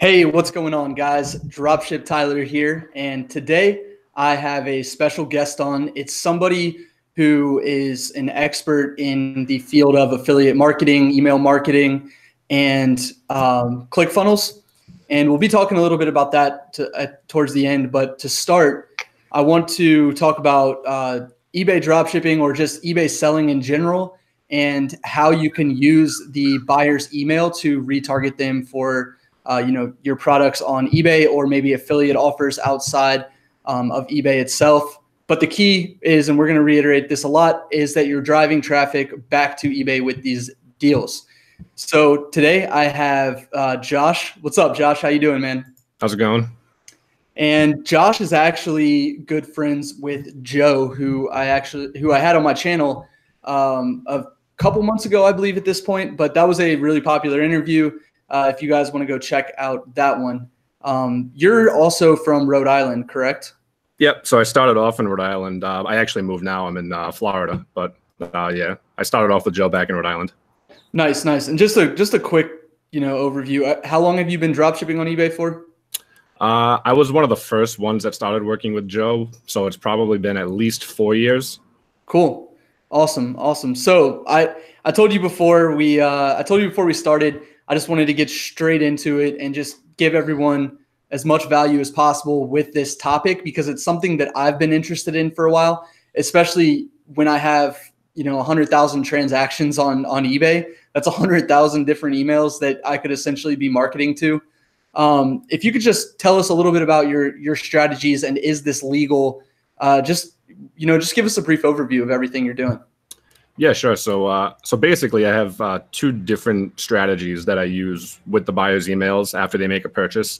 Hey, what's going on, guys? Dropship Tyler here, and today I have a special guest on. It's somebody who is an expert in the field of affiliate marketing, email marketing, and ClickFunnels. And we'll be talking a little bit about that towards the end. But to start, I want to talk about eBay dropshipping or just eBay selling in general, and how you can use the buyer's email to retarget them for your products on eBay, or maybe affiliate offers outside of eBay itself. But the key is, and we're going to reiterate this a lot, is that you're driving traffic back to eBay with these deals. So today I have Josh. What's up, Josh? How you doing, man? How's it going? And Josh is actually good friends with Joe, who I had on my channel a couple months ago, I believe, at this point. But that was a really popular interview. If you guys want to go check out that one. You're also from Rhode Island, correct? Yep. So I started off in Rhode Island. I actually moved now. I'm in Florida, but yeah, I started off with Joe back in Rhode Island. Nice, nice. And just a quick, overview. How long have you been dropshipping on eBay for? I was one of the first ones that started working with Joe, so it's probably been at least 4 years. Cool, awesome, awesome. So I told you before we started. I just wanted to get straight into it and just give everyone as much value as possible with this topic, because it's something that I've been interested in for a while, especially when I have, 100,000 transactions on eBay. That's 100,000 different emails that I could essentially be marketing to. If you could just tell us a little bit about your strategies, and is this legal? Just give us a brief overview of everything you're doing. Yeah, sure. So basically, I have two different strategies that I use with the buyer's emails after they make a purchase.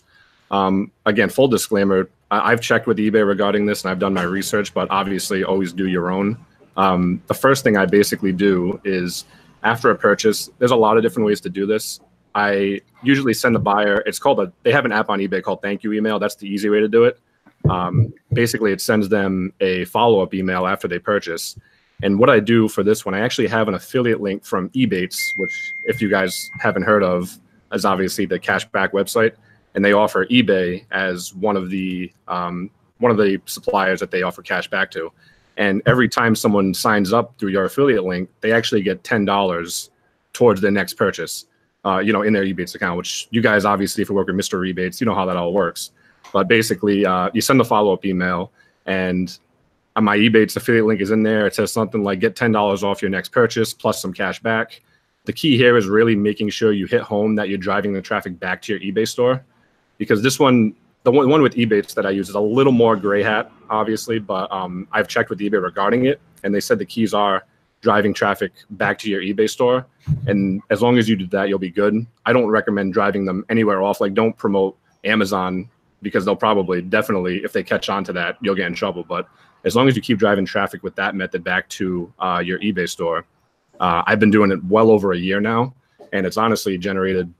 Again, full disclaimer, I've checked with eBay regarding this, and I've done my research, but obviously always do your own. The first thing I basically do is, after a purchase, there's a lot of different ways to do this. I usually send the buyer, they have an app on eBay called Thank You Email. That's the easy way to do it. Basically, it sends them a follow-up email after they purchase. And what I do for this one, I actually have an affiliate link from eBates, which, if you guys haven't heard of, is obviously the Cashback website, and they offer eBay as one of the suppliers that they offer cash back to. And every time someone signs up through your affiliate link, they actually get $10 towards their next purchase, in their eBates account. Which you guys, obviously, if you work with Mr. Rebates, you know how that all works. But basically, you send the follow-up email, and my eBates affiliate link is in there. It says something like get $10 off your next purchase plus some cash back. The key here is really making sure you hit home that you're driving the traffic back to your eBay store, because this one, the one with eBates that I use, is a little more gray hat, obviously, but I've checked with eBay regarding it, and they said the keys are driving traffic back to your eBay store. And as long as you do that, you'll be good. I don't recommend driving them anywhere off. Like, don't promote Amazon, because they'll probably, definitely, if they catch on to that, you'll get in trouble. But as long as you keep driving traffic with that method back to your eBay store, I've been doing it well over a year now, and it's honestly generated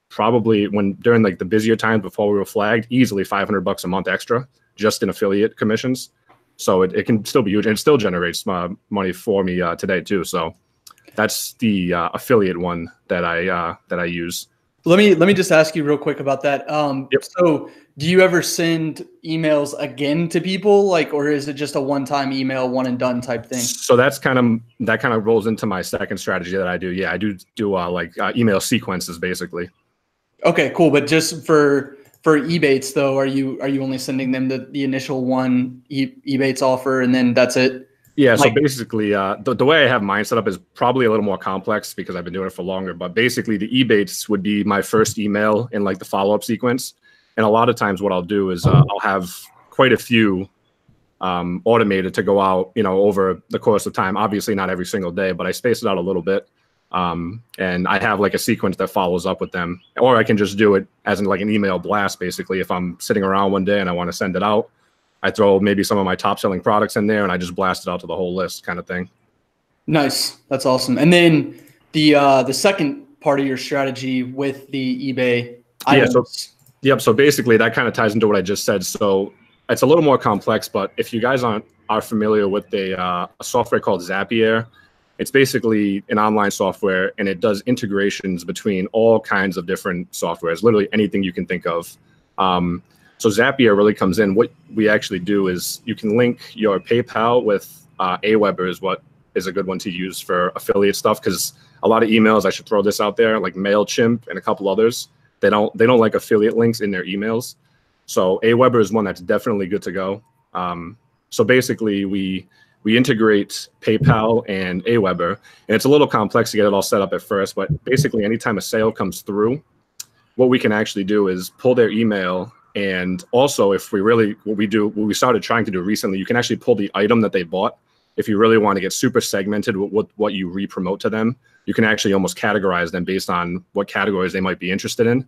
probably, during like the busier times before we were flagged, easily $500 a month extra just in affiliate commissions. So it can still be huge, and it still generates money for me today too. So that's the affiliate one that I use. Let me just ask you real quick about that. Yep. So do you ever send emails again to people, or is it just a one-time email, one and done type thing? So that kind of rolls into my second strategy that I do. Yeah, I do email sequences, basically. Okay, cool. But just for eBates though, are you only sending them the initial one eBates offer, and then that's it? Yeah, so basically, the way I have mine set up is probably a little more complex because I've been doing it for longer. But basically, the eBates would be my first email in like the follow-up sequence. And a lot of times what I'll do is I'll have quite a few automated to go out, over the course of time. Obviously, not every single day, but I space it out a little bit. And I have like a sequence that follows up with them. Or I can just do it as in like an email blast, basically. If I'm sitting around one day and I want to send it out, I throw maybe some of my top selling products in there, and I just blast it out to the whole list, kind of thing. Nice. That's awesome. And then the second part of your strategy with the eBay items. Yep. So basically that kind of ties into what I just said. So it's a little more complex, but if you guys are familiar with a software called Zapier, It's basically an online software, and it does integrations between all kinds of different softwares, literally anything you can think of. So Zapier really comes in. What we actually do is you can link your PayPal with Aweber is what is a good one to use for affiliate stuff, because a lot of emails, I should throw this out there, like MailChimp and a couple others, they don't like affiliate links in their emails. So Aweber is one that's definitely good to go. So basically we integrate PayPal and Aweber, and it's a little complex to get it all set up at first, but basically anytime a sale comes through, what we can actually do is pull their email. And also, if we really, what we started trying to do recently, you can actually pull the item that they bought. If you really want to get super segmented with what you re-promote to them, you can actually almost categorize them based on what categories they might be interested in.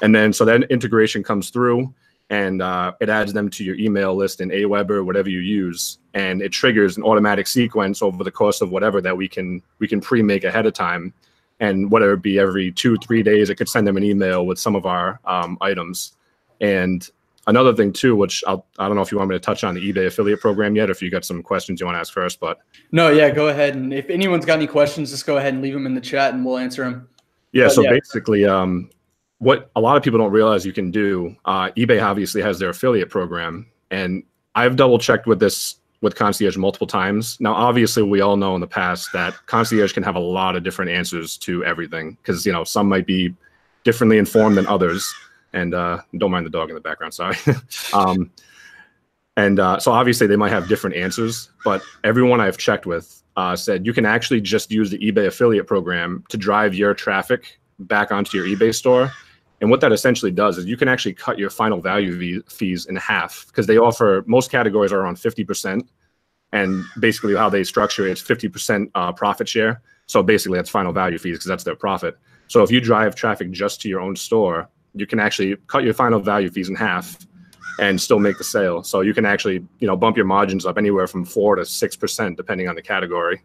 And then, so that integration comes through, and it adds them to your email list in Aweber, whatever you use, and it triggers an automatic sequence over the course of whatever that we can pre-make ahead of time. And whether it be every 2-3 days, it could send them an email with some of our items. And another thing too, which I don't know if you want me to touch on the eBay affiliate program yet, or if you got some questions you want to ask first, but. No, yeah, go ahead. And if anyone's got any questions, just go ahead and leave them in the chat and we'll answer them. Yeah, so basically, what a lot of people don't realize you can do, eBay obviously has their affiliate program, and I've double checked with this with Concierge multiple times. Now, obviously, we all know in the past that Concierge can have a lot of different answers to everything, because, you know, some might be differently informed than others. And don't mind the dog in the background, sorry. So obviously they might have different answers, but everyone I've checked with said you can actually just use the eBay affiliate program to drive your traffic back onto your eBay store. And what that essentially does is you can actually cut your final value fees in half, because they offer, most categories are around 50%. And basically how they structure it is 50% profit share. So basically that's final value fees, because that's their profit. So if you drive traffic just to your own store, you can actually cut your final value fees in half and still make the sale. So you can actually, you know, bump your margins up anywhere from 4 to 6%, depending on the category,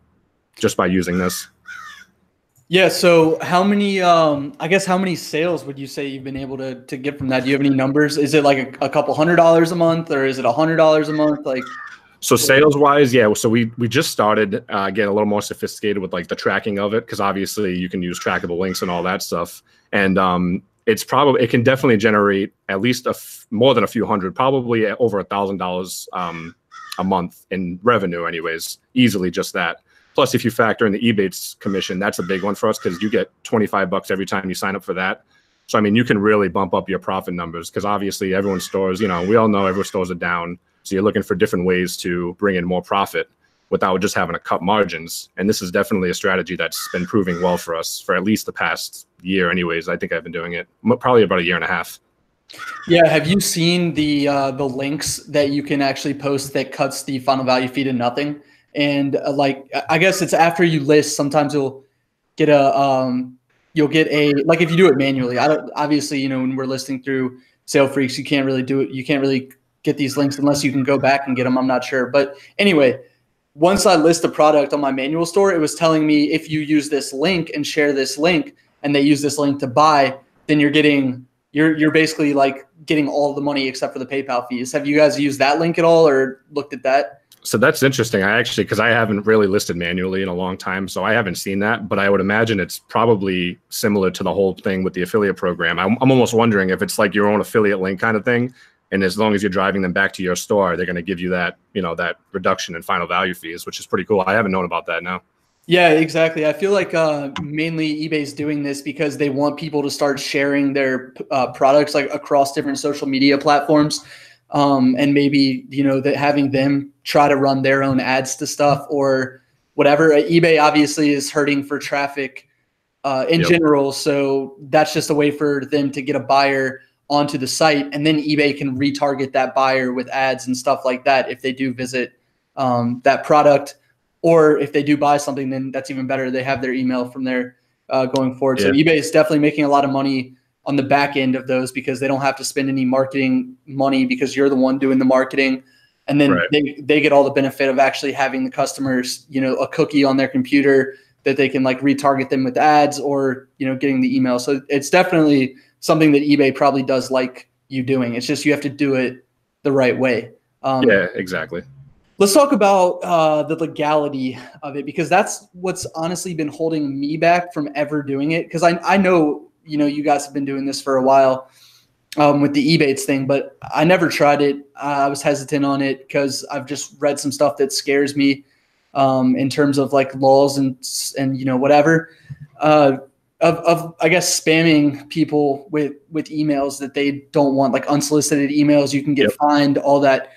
just by using this. Yeah. So how many, I guess, how many sales would you say you've been able to get from that? Do you have any numbers? Is it like a couple $100 a month, or is it $100 a month? Like, so sales wise, yeah. So we just started getting a little more sophisticated with like the tracking of it, because obviously you can use trackable links and all that stuff. And it can definitely generate at least more than a few hundred, probably over $1,000 a month in revenue anyways, easily just that. Plus, if you factor in the eBay's commission, that's a big one for us, because you get $25 every time you sign up for that. So, I mean, you can really bump up your profit numbers, because obviously everyone's stores, you know, we all know everyone's stores are down. So you're looking for different ways to bring in more profit without just having to cut margins. And this is definitely a strategy that's been proving well for us for at least the past year anyways. I think I've been doing it probably about a year and a half. Yeah. Have you seen the links that you can actually post that cuts the final value fee to nothing? And like, I guess it's after you list, sometimes you'll get like if you do it manually, obviously, you know, when we're listing through Sale Freaks, you can't really do it. You can't really get these links unless you can go back and get them. I'm not sure. But anyway, once I list a product on my manual store, it was telling me if you use this link and share this link and they use this link to buy, then you're basically like getting all the money except for the PayPal fees. Have you guys used that link at all or looked at that? So that's interesting. Because I haven't really listed manually in a long time, so I haven't seen that, but I would imagine it's probably similar to the whole thing with the affiliate program. I'm almost wondering if it's like your own affiliate link kind of thing. And as long as you're driving them back to your store, they're going to give you that, you know, that reduction in final value fees, which is pretty cool. I haven't known about that now. Yeah, exactly. I feel like mainly eBay's doing this because they want people to start sharing their products like across different social media platforms. And maybe, you know, that having them try to run their own ads to stuff or whatever. eBay obviously is hurting for traffic in general. So that's just a way for them to get a buyer onto the site, and then eBay can retarget that buyer with ads and stuff like that if they do visit that product, or if they do buy something, then that's even better. They have their email from there going forward. Yeah. So eBay is definitely making a lot of money on the back end of those because they don't have to spend any marketing money because you're the one doing the marketing. And then they get all the benefit of actually having the customers, you know, a cookie on their computer that they can like retarget them with ads or, you know, getting the email. So it's definitely something that eBay probably does like you doing. It's just you have to do it the right way. Yeah, exactly. Let's talk about the legality of it, because that's what's honestly been holding me back from ever doing it. Because I know, you guys have been doing this for a while with the eBay thing, but I never tried it. I was hesitant on it because I've just read some stuff that scares me in terms of like laws and whatever of I guess spamming people with emails that they don't want, like unsolicited emails. You can get fined, all that.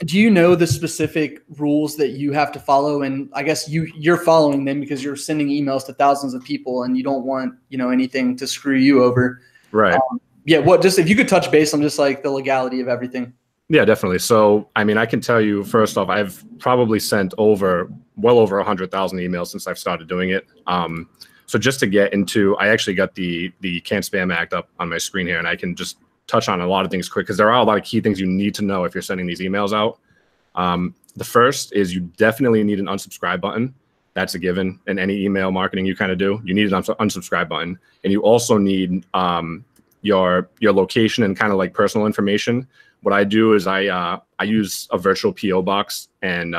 Do you know the specific rules that you have to follow? And I guess you're following them because you're sending emails to thousands of people and you don't want, anything to screw you over. Right. Just if you could touch base on just like the legality of everything. Yeah, definitely. So, I mean, I can tell you first off, I've probably sent well over 100,000 emails since I've started doing it. So just to get into, I actually got the Can't Spam Act up on my screen here, and I can just touch on a lot of things quick because there are a lot of key things you need to know if you're sending these emails out. The first is you definitely need an unsubscribe button. That's a given in any email marketing you kind of do. You need an unsubscribe button, and you also need your location and kind of like personal information. What I do is I use a virtual PO box, and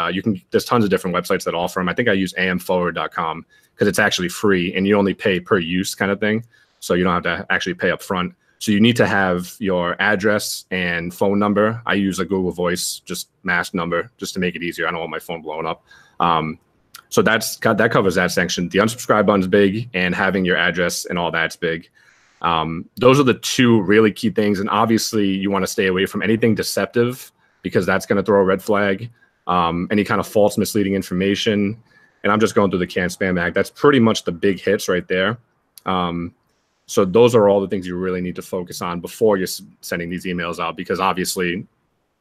there's tons of different websites that offer them. I think I use amforward.com because it's actually free and you only pay per use kind of thing. So you don't have to actually pay up front. So you need to have your address and phone number. I use a Google Voice, just mask number, just to make it easier. I don't want my phone blowing up. So that covers that section. The unsubscribe button's big, and having your address and all that's big. Those are the two really key things. And obviously you want to stay away from anything deceptive because that's going to throw a red flag. Any kind of false, misleading information. And I'm just going through the Can't Spam Act. That's pretty much the big hits right there. So those are all the things you really need to focus on before you're sending these emails out, because obviously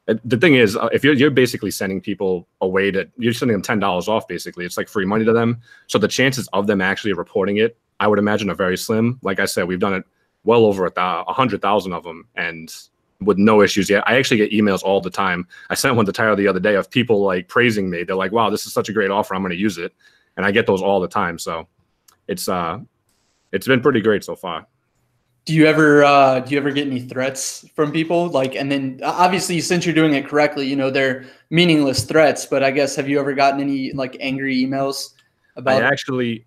the thing is, if you're basically sending people away you're sending them $10 off, basically, it's like free money to them. So the chances of them actually reporting it, I would imagine, are very slim. Like I said, we've done it well over 100,000 of them and with no issues yet. I actually get emails all the time. I sent one to Tyler the other day of people like praising me. They're like, wow, this is such a great offer, I'm going to use it. And I get those all the time. So it's been pretty great so far. Do you ever get any threats from people? Like, and then obviously since you're doing it correctly, they're meaningless threats, but I guess, have you ever gotten any like angry emails about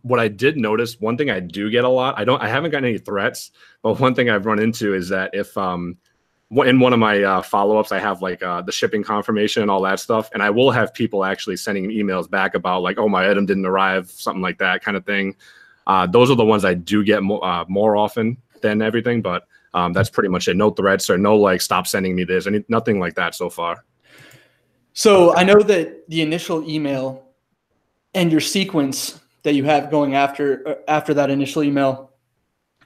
what I did notice, one thing I do get a lot, I haven't gotten any threats, but one thing I've run into is that if in one of my follow-ups, I have like the shipping confirmation and all that stuff. And I will have people actually sending emails back about like, oh, my item didn't arrive, something like that kind of thing. Those are the ones I do get more often than everything, but that's pretty much it. No threats or no like stop sending me this, nothing like that so far. So I know that the initial email and your sequence that you have going after that initial email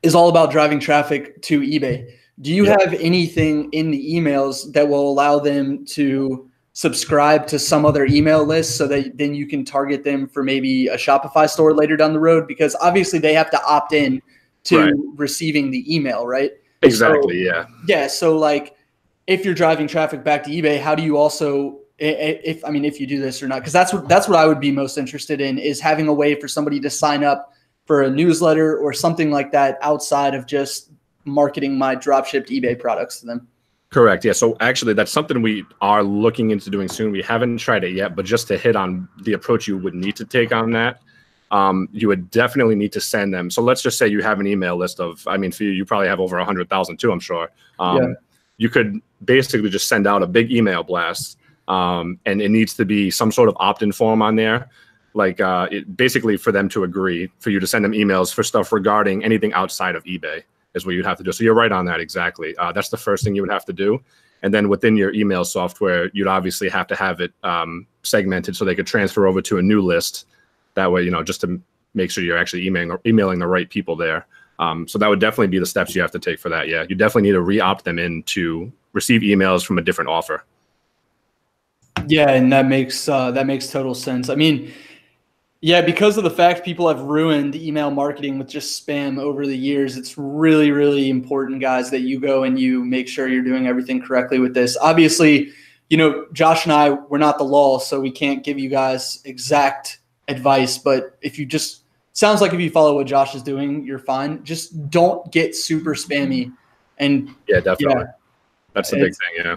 is all about driving traffic to eBay. Do you have anything in the emails that will allow them to subscribe to some other email list so that then you can target them for maybe a Shopify store later down the road? Because obviously they have to opt in to receiving the email, right? Exactly. So, yeah. So like if you're driving traffic back to eBay, how do you also, if you do this or not, because that's what I would be most interested in, is having a way for somebody to sign up for a newsletter or something like that outside of just marketing my dropshipped eBay products to them. Correct. Yeah. So actually that's something we are looking into doing soon. We haven't tried it yet, but just to hit on the approach you would need to take on that, you would definitely need to send them. So let's just say you have an email list of, for you probably have over 100,000 too, I'm sure. You could basically just send out a big email blast. And it needs to be some sort of opt-in form on there. Like basically for them to agree, for you to send them emails for stuff regarding anything outside of eBay is what you'd have to do. So you're right on that. Exactly. That's the first thing you would have to do. And then within your email software, you'd obviously have to have it segmented so they could transfer over to a new list. That way, just to make sure you're actually emailing the right people there. So that would definitely be the steps you have to take for that. Yeah, you definitely need to re-opt them in to receive emails from a different offer. Yeah, and that makes total sense. I mean, yeah, because of the fact people have ruined email marketing with just spam over the years, it's really, really important, guys, that you go and you make sure you're doing everything correctly with this. Obviously, Josh and I, we're not the law, so we can't give you guys exact advice, but if you sounds like if you follow what Josh is doing, you're fine. Just don't get super spammy. And yeah, definitely. That's the big thing. Yeah.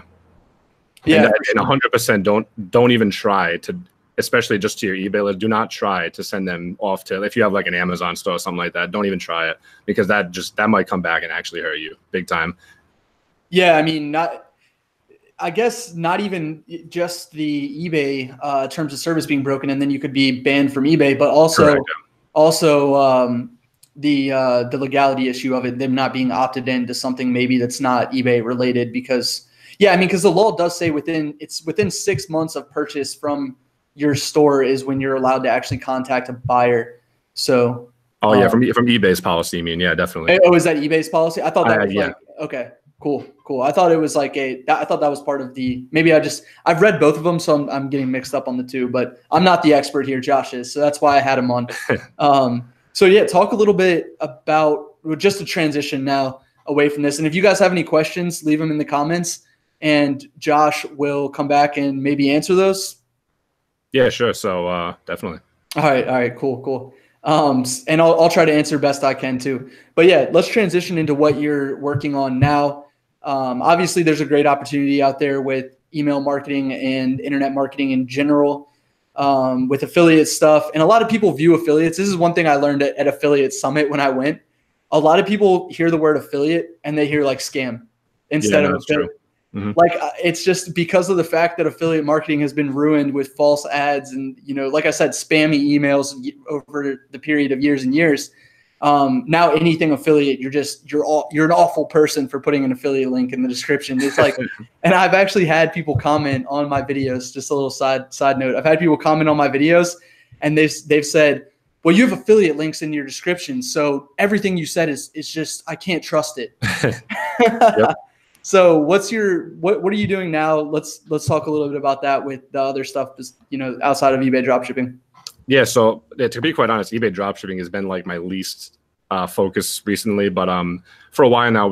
Yeah, and 100% don't even try to, especially just to your eBay list, do not try to send them off to, if you have like an Amazon store or something like that, don't even try it, because that might come back and actually hurt you big time. Yeah, I mean, I guess not even just the eBay terms of service being broken, and then you could be banned from eBay, but also Correct. the legality issue of it, them not being opted into something maybe that's not eBay related, because because the law does say within 6 months of purchase from your store is when you're allowed to actually contact a buyer. So from eBay's policy, you mean? Yeah, definitely. Oh, is that eBay's policy? I thought that was yeah. Okay, cool. I thought it was like I thought that was part of the, maybe I've read both of them, so I'm getting mixed up on the two, but I'm not the expert here, Josh is, so that's why I had him on. So yeah, talk a little bit about just a transition now away from this. And if you guys have any questions, leave them in the comments and Josh will come back and maybe answer those. Yeah, sure. So definitely. All right, cool. And I'll try to answer best I can too. But yeah, let's transition into what you're working on now. Obviously, there's a great opportunity out there with email marketing and internet marketing in general, with affiliate stuff. And a lot of people view affiliates. This is one thing I learned at Affiliate Summit when I went. A lot of people hear the word affiliate and they hear like scam instead of affiliate. Mm-hmm. Like it's just because of the fact that affiliate marketing has been ruined with false ads and, like I said, spammy emails over the period of years and years. Now anything affiliate, you're an awful person for putting an affiliate link in the description. It's like, and I've actually had people comment on my videos. Just a little side note. I've had people comment on my videos and they've said, well, you have affiliate links in your description, so everything you said is just, I can't trust it. Yep. So what are you doing now? Let's talk a little bit about that with the other stuff, outside of eBay dropshipping. Yeah. So to be quite honest, eBay dropshipping has been like my least focus recently, but for a while now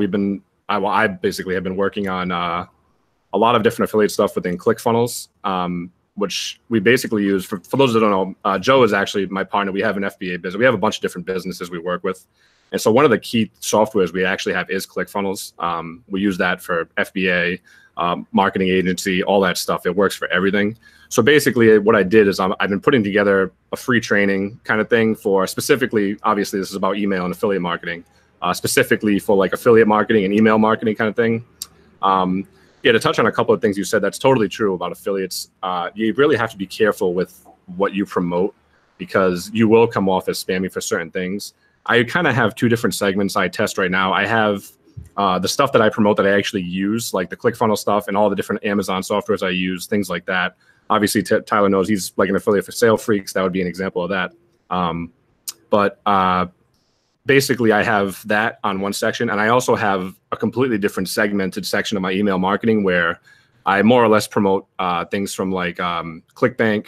I basically have been working on a lot of different affiliate stuff within ClickFunnels, which we basically use for those that don't know, Joe is actually my partner. We have an FBA business. We have a bunch of different businesses we work with. And so one of the key softwares we actually have is ClickFunnels. We use that for FBA, marketing agency, all that stuff. It works for everything. So basically what I did is I've been putting together a free training kind of thing for specifically, obviously this is about email and affiliate marketing, specifically for like affiliate marketing and email marketing kind of thing. Yeah, to touch on a couple of things you said, that's totally true about affiliates. You really have to be careful with what you promote because you will come off as spammy for certain things. I kind of have two different segments I test right now. I have the stuff that I promote that I actually use, like the ClickFunnels stuff and all the different Amazon softwares I use, things like that. Obviously, Tyler knows he's like an affiliate for Sale Freaks. That would be an example of that. But basically, I have that on one section. And I also have a completely different segmented section of my email marketing where I more or less promote things from like ClickBank,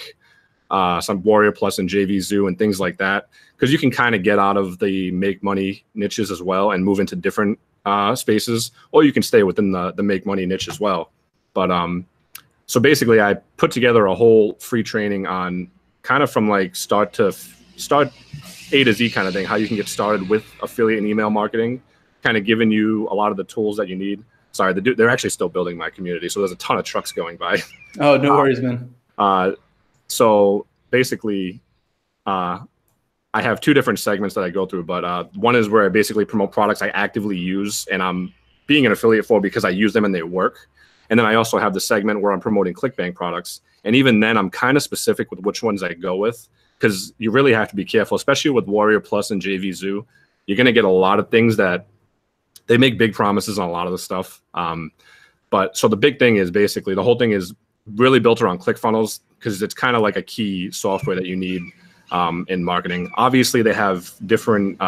some Warrior Plus and JVZoo and things like that, because you can kind of get out of the make money niches as well and move into different spaces, or you can stay within the make money niche as well. But so basically I put together a whole free training on kind of from like start A to Z kind of thing, how you can get started with affiliate and email marketing, kind of giving you a lot of the tools that you need. Sorry, they're actually still building my community, so there's a ton of trucks going by. Oh, no worries, man. So basically, I have two different segments that I go through, but one is where I basically promote products I actively use and I'm being an affiliate for because I use them and they work. And then I also have the segment where I'm promoting ClickBank products. And even then I'm kind of specific with which ones I go with because you really have to be careful, especially with Warrior Plus and JVZoo. You're going to get a lot of things that they make big promises on a lot of the stuff. But so the big thing is basically the whole thing is really built around ClickFunnels because it's kind of like a key software that you need in marketing. Obviously, they have different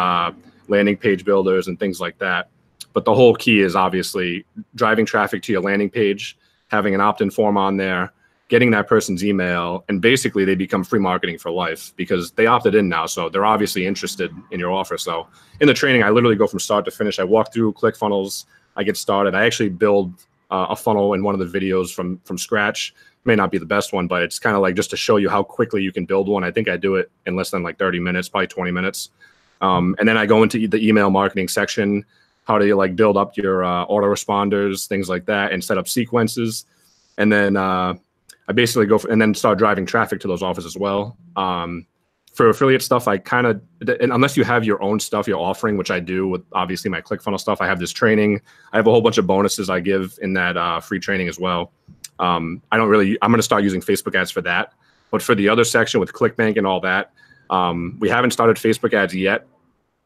landing page builders and things like that. But the whole key is obviously driving traffic to your landing page, having an opt-in form on there, getting that person's email, and basically they become free marketing for life because they opted in now. So they're obviously interested in your offer. So in the training, I literally go from start to finish. I walk through ClickFunnels. I get started. I actually build a funnel in one of the videos from scratch. May not be the best one, but it's kind of like just to show you how quickly you can build one. I think I do it in less than like 30 minutes, probably 20 minutes. And then I go into the email marketing section, how to like build up your autoresponders, things like that, and set up sequences. And then I basically go for, and then start driving traffic to those offers as well. For affiliate stuff, I kind of, and unless you have your own stuff you're offering, which I do with obviously my ClickFunnels stuff, I have this training. I have a whole bunch of bonuses I give in that free training as well. I'm going to start using Facebook ads for that. But for the other section with ClickBank and all that, we haven't started Facebook ads yet,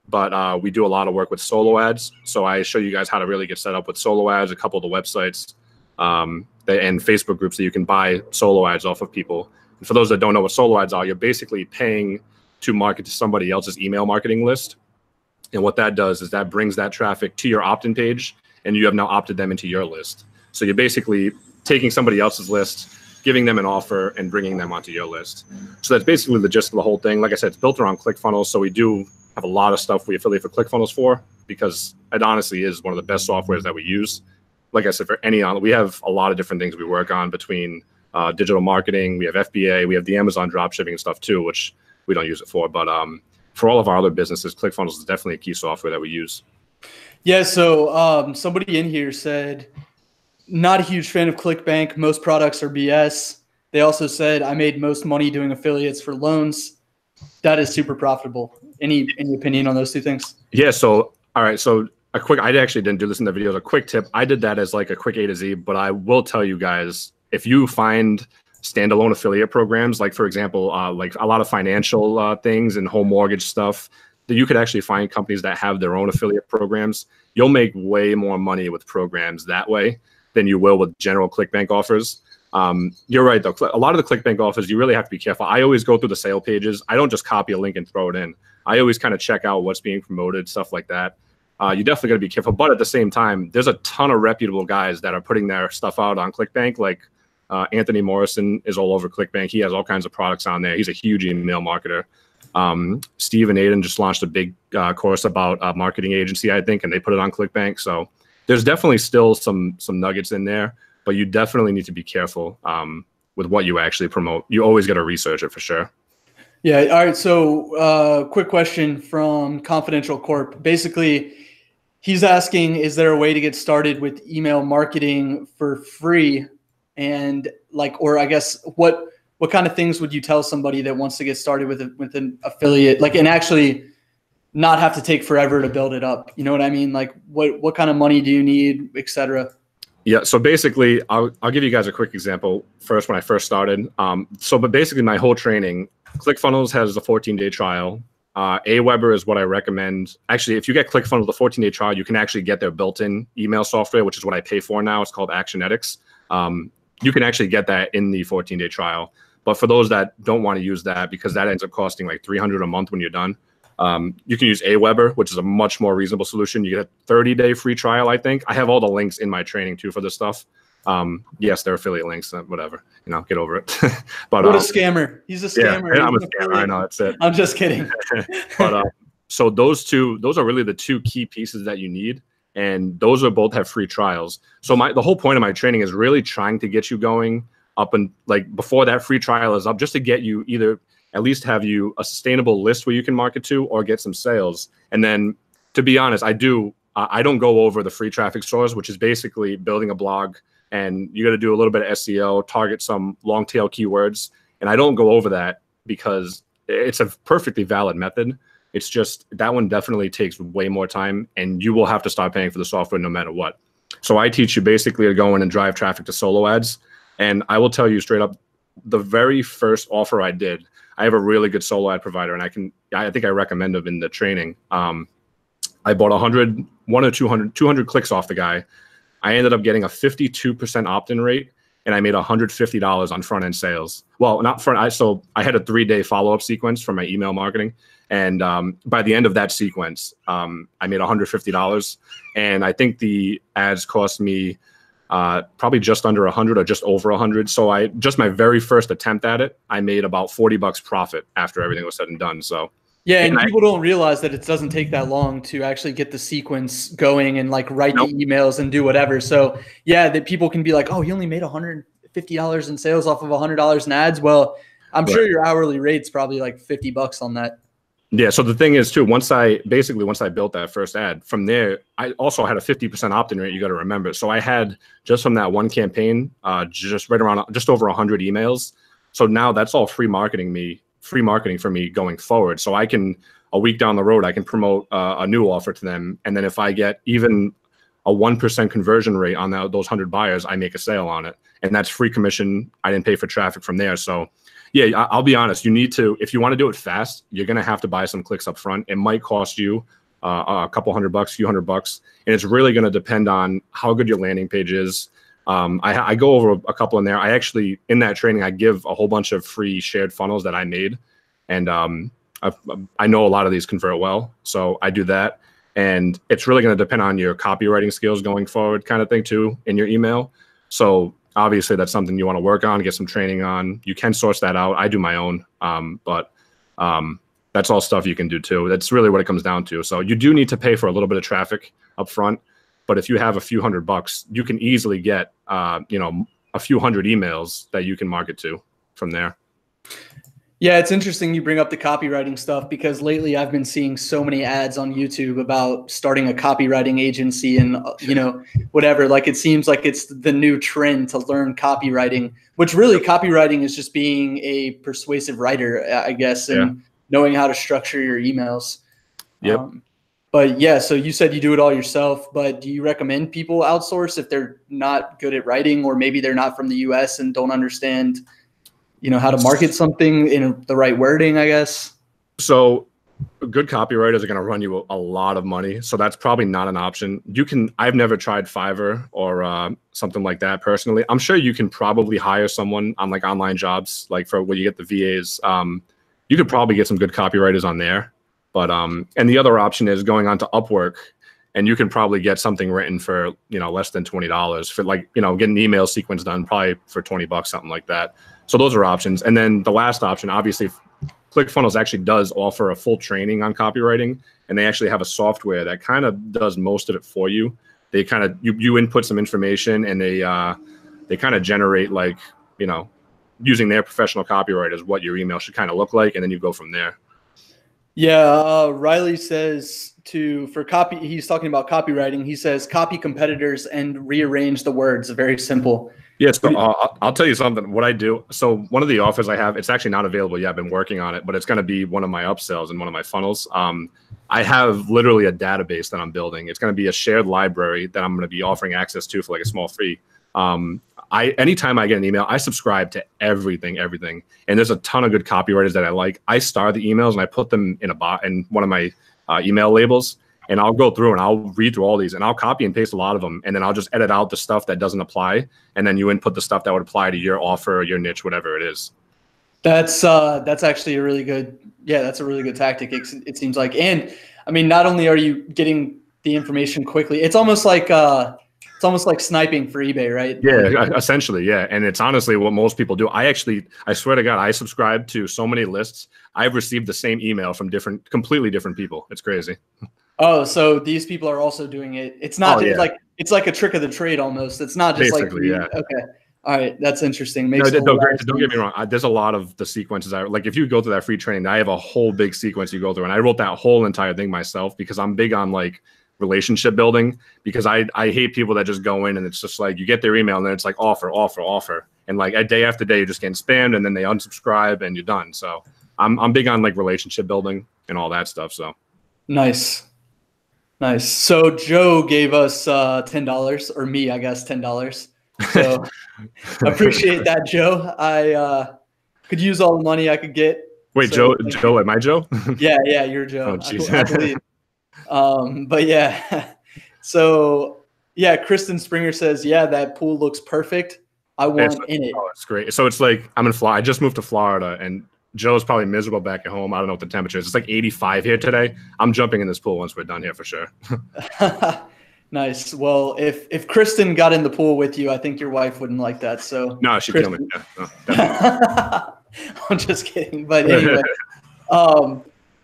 but we do a lot of work with solo ads. So I show you guys how to really get set up with solo ads, a couple of the websites, and Facebook groups that you can buy solo ads off of people. And for those that don't know what solo ads are, you're basically paying to market to somebody else's email marketing list. And what that does is that brings that traffic to your opt-in page, and you have now opted them into your list. So you're basically taking somebody else's list, giving them an offer, and bringing them onto your list. So that's basically the gist of the whole thing. Like I said, it's built around ClickFunnels. So we do have a lot of stuff we affiliate for ClickFunnels for, because it honestly is one of the best softwares that we use. Like I said, for we have a lot of different things we work on between digital marketing. We have FBA, we have the Amazon dropshipping and stuff too, which we don't use it for. But for all of our other businesses, ClickFunnels is definitely a key software that we use. Yeah. So somebody in here said, not a huge fan of ClickBank. Most products are BS. They also said, I made most money doing affiliates for loans. That is super profitable. Any opinion on those two things? Yeah. So, all right. So I actually didn't do this in the video. A quick tip. I did that as like a quick A to Z, but I will tell you guys, if you find standalone affiliate programs, like for example, like a lot of financial things and home mortgage stuff, that you could actually find companies that have their own affiliate programs. You'll make way more money with programs that way than you will with general ClickBank offers. You're right though. A lot of the ClickBank offers, you really have to be careful. I always go through the sale pages. I don't just copy a link and throw it in. I always kind of check out what's being promoted, stuff like that. You definitely got to be careful. But at the same time, there's a ton of reputable guys that are putting their stuff out on ClickBank. Like Anthony Morrison is all over ClickBank. He has all kinds of products on there. He's a huge email marketer. Steve and Aiden just launched a big course about a marketing agency, I think, and they put it on ClickBank. So there's definitely still some nuggets in there, but you definitely need to be careful with what you actually promote. You always got to research it for sure. Yeah. All right. So quick question from Confidential Corp. Basically, he's asking, is there a way to get started with email marketing for free? And or I guess what kind of things would you tell somebody that wants to get started with an affiliate, and actually not have to take forever to build it up? You know what I mean? Like what kind of money do you need, et cetera? Yeah. So basically, I'll give you guys a quick example first when I first started. But basically my whole training, ClickFunnels has a 14-day trial. Aweber is what I recommend. Actually, if you get ClickFunnels, the 14-day trial, you can actually get their built-in email software, which is what I pay for now. It's called Actionetics. You can actually get that in the 14-day trial. But for those that don't want to use that, because that ends up costing like $300 a month when you're done, you can use Aweber, which is a much more reasonable solution. You get a 30-day free trial, I think. I have all the links in my training too for this stuff. Yes, they're affiliate links, whatever, get over it. But what a scammer. He's a scammer. Yeah, I'm a scammer. I know, that's it. I'm just kidding. But so those are really the two key pieces that you need. And those are both have free trials. So the whole point of my training is really trying to get you going up and before that free trial is up, just to get you either at least have you a sustainable list where you can market to or get some sales. And then to be honest, I don't go over the free traffic source, which is basically building a blog, and you got to do a little bit of SEO, target some long tail keywords. And I don't go over that because it's a perfectly valid method. It's just that one definitely takes way more time, and you will have to start paying for the software no matter what. So I teach you basically to go in and drive traffic to solo ads. And I will tell you straight up, the very first offer I did, I have a really good solo ad provider, and I think I recommend them in the training. I bought 200 clicks off the guy. I ended up getting a 52% opt-in rate, and I made $150 on front-end sales. Well, not front. So I had a 3-day follow-up sequence for my email marketing. And by the end of that sequence, I made $150. And I think the ads cost me probably just under 100 or just over 100. So just my very first attempt at it, I made about $40 profit after everything was said and done. So yeah, and people don't realize that it doesn't take that long to actually get the sequence going and write the emails and do whatever. So yeah, that people can be like, oh, he only made $150 in sales off of $100 in ads. Well, I'm sure your hourly rate's probably like $50 on that. Yeah. So the thing is too, once I built that first ad, from there, I also had a 50% opt-in rate. You got to remember. So I had just from that one campaign, just right around just over 100 emails. So now that's all free marketing for me going forward. So I can, a week down the road, I can promote a new offer to them. And then if I get even a 1% conversion rate on those 100 buyers, I make a sale on it. And that's free commission. I didn't pay for traffic from there. So yeah, I'll be honest. You need to, if you want to do it fast, you're going to have to buy some clicks up front. It might cost you a couple $100, few $100, and it's really going to depend on how good your landing page is. I go over a couple in there. I actually, in that training, I give a whole bunch of free shared funnels that I made, and I know a lot of these convert well, so I do that. And it's really going to depend on your copywriting skills going forward, kind of thing too, in your email. So obviously, that's something you want to work on, get some training on. You can source that out. I do my own, but that's all stuff you can do too. That's really what it comes down to. So you do need to pay for a little bit of traffic up front, but if you have a few $100, you can easily get a few hundred emails that you can market to from there. Yeah, it's interesting you bring up the copywriting stuff because lately I've been seeing so many ads on YouTube about starting a copywriting agency and, whatever. Like, it seems like it's the new trend to learn copywriting, which really copywriting is just being a persuasive writer, I guess, and knowing how to structure your emails. Yep. But yeah, so you said you do it all yourself, but do you recommend people outsource if they're not good at writing, or maybe they're not from the US and don't understand how to market something in the right wording, I guess? So good copywriters are going to run you a lot of money. So that's probably not an option. I've never tried Fiverr or something like that personally. I'm sure you can probably hire someone on like online jobs, like for where you get the VAs. You could probably get some good copywriters on there. But and the other option is going on to Upwork, and you can probably get something written for, less than $20 for getting an email sequence done, probably for $20, something like that. So those are options. And then the last option, obviously, ClickFunnels actually does offer a full training on copywriting, and they actually have a software that kind of does most of it for you. They kind of, you input some information, and they kind of generate, using their professional copywriters, what your email should kind of look like, and then you go from there. Yeah, Riley says for copy, he's talking about copywriting. He says copy competitors and rearrange the words. Very simple. Yeah, so I'll tell you something. What I do, so one of the offers I have, it's actually not available yet. I've been working on it, but it's going to be one of my upsells and one of my funnels. I have literally a database that I'm building. It's going to be a shared library that I'm going to be offering access to for like a small fee. Anytime I get an email, I subscribe to everything. And there's a ton of good copywriters that I like. I star the emails and I put them in in one of my email labels. And I'll go through and I'll read through all these and I'll copy and paste a lot of them. And then I'll just edit out the stuff that doesn't apply. And then you input the stuff that would apply to your offer or your niche, whatever it is. That's actually a really good, that's a really good tactic. It seems like, and I mean, not only are you getting the information quickly, it's almost like sniping for eBay, right? Yeah, essentially. Yeah. And it's honestly what most people do. I swear to God, I subscribe to so many lists. I've received the same email from completely different people. It's crazy. Oh, so these people are also doing it. It's not it's like a trick of the trade almost. It's not just basically, okay. All right, that's interesting. Don't get me wrong. There's a lot of the sequences. If you go through that free training, I have a whole big sequence you go through, and I wrote that whole entire thing myself because I'm big on relationship building, because I hate people that just go in and it's just like you get their email and then it's like offer, and like a day after day you're just getting spammed and then they unsubscribe and you're done. So I'm big on relationship building and all that stuff. So nice. So Joe gave us $10, or me, I guess $10. So appreciate that, Joe. I could use all the money I could get. Wait, so, Joe, am I Joe? Yeah, you're Joe. Oh, jeez. I believe. But yeah. So yeah, Kristen Springer says, that pool looks perfect. I want in it. Oh, it's great. So it's like I'm in Florida. I just moved to Florida, and Joe's probably miserable back at home. I don't know what the temperature is. It's like 85 here today. I'm jumping in this pool once we're done here for sure. Nice. Well, if Kristen got in the pool with you, I think your wife wouldn't like that. So no, she'd kill me. Yeah, no, I'm just kidding. But anyway,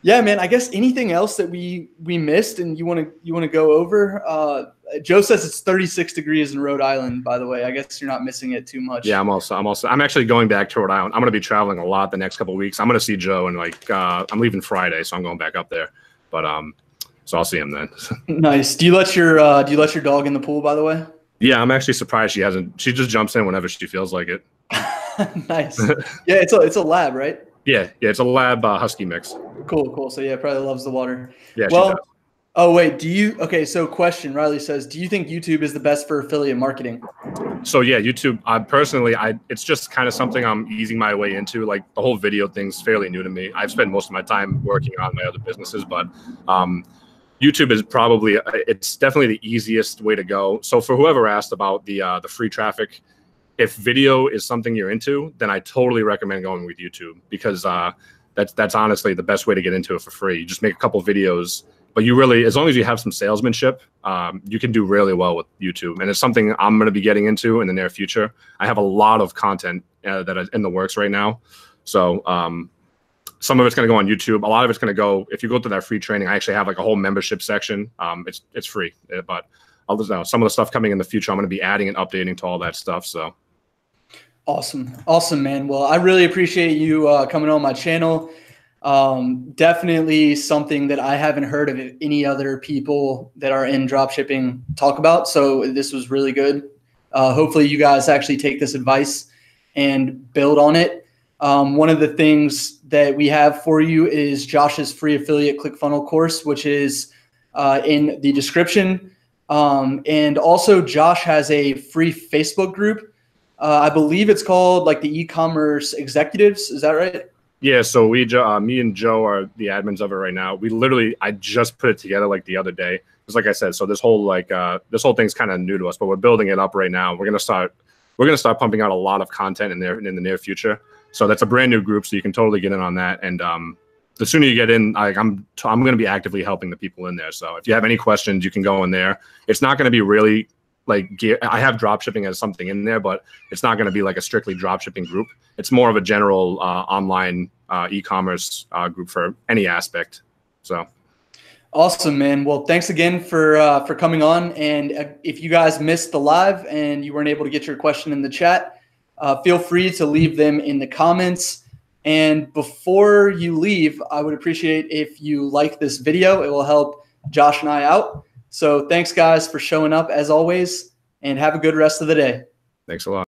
Yeah, man. I guess anything else that we missed and you want to go over? Joe says it's 36 degrees in Rhode Island, by the way. I guess you're not missing it too much. Yeah, I'm actually going back to Rhode Island. I'm going to be traveling a lot the next couple of weeks. I'm going to see Joe and I'm leaving Friday, so I'm going back up there. But so I'll see him then. Nice. Do you let your dog in the pool, by the way? Yeah, I'm actually surprised she hasn't. She just jumps in whenever she feels like it. Nice. Yeah, it's a lab, right? Yeah, it's a lab husky mix. Cool. So yeah, probably loves the water. Yeah, well, she does. Oh wait, so question, Riley says, do you think YouTube is the best for affiliate marketing? So yeah, YouTube, personally, it's just kind of something I'm easing my way into. Like the whole video thing's fairly new to me. I've spent most of my time working on my other businesses, but YouTube is it's definitely the easiest way to go. So for whoever asked about the free traffic, if video is something you're into, then I totally recommend going with YouTube because that's honestly the best way to get into it for free. You just make a couple videos. But you really, as long as you have some salesmanship, you can do really well with YouTube. And it's something I'm going to be getting into in the near future. I have a lot of content that is in the works right now. So some of it's going to go on YouTube. A lot of it's going to go, if you go to that free training, I actually have like a whole membership section. It's free. But I'll just know some of the stuff coming in the future, I'm going to be adding and updating to all that stuff. So awesome, man. Well, I really appreciate you coming on my channel. Definitely something that I haven't heard of any other people that are in dropshipping talk about. So this was really good. Hopefully you guys actually take this advice and build on it. One of the things that we have for you is Josh's free affiliate ClickFunnels course, which is in the description. And also Josh has a free Facebook group. I believe it's called like the e-commerce executives. Is that right? Yeah, so me and Joe are the admins of it right now. I just put it together like the other day. Because like I said, so this whole thing's kind of new to us, but we're building it up right now. We're gonna start pumping out a lot of content in the near future. So that's a brand new group, so you can totally get in on that. And the sooner you get in, I'm gonna be actively helping the people in there. So if you have any questions, you can go in there. It's not gonna be really like I have dropshipping as something in there, but it's not going to be like a strictly dropshipping group. It's more of a general online e-commerce group for any aspect. So awesome, man. Well, thanks again for coming on. And if you guys missed the live and you weren't able to get your question in the chat, feel free to leave them in the comments. And before you leave, I would appreciate if you like this video. It will help Josh and I out. So thanks, guys, for showing up as always, and have a good rest of the day. Thanks a lot.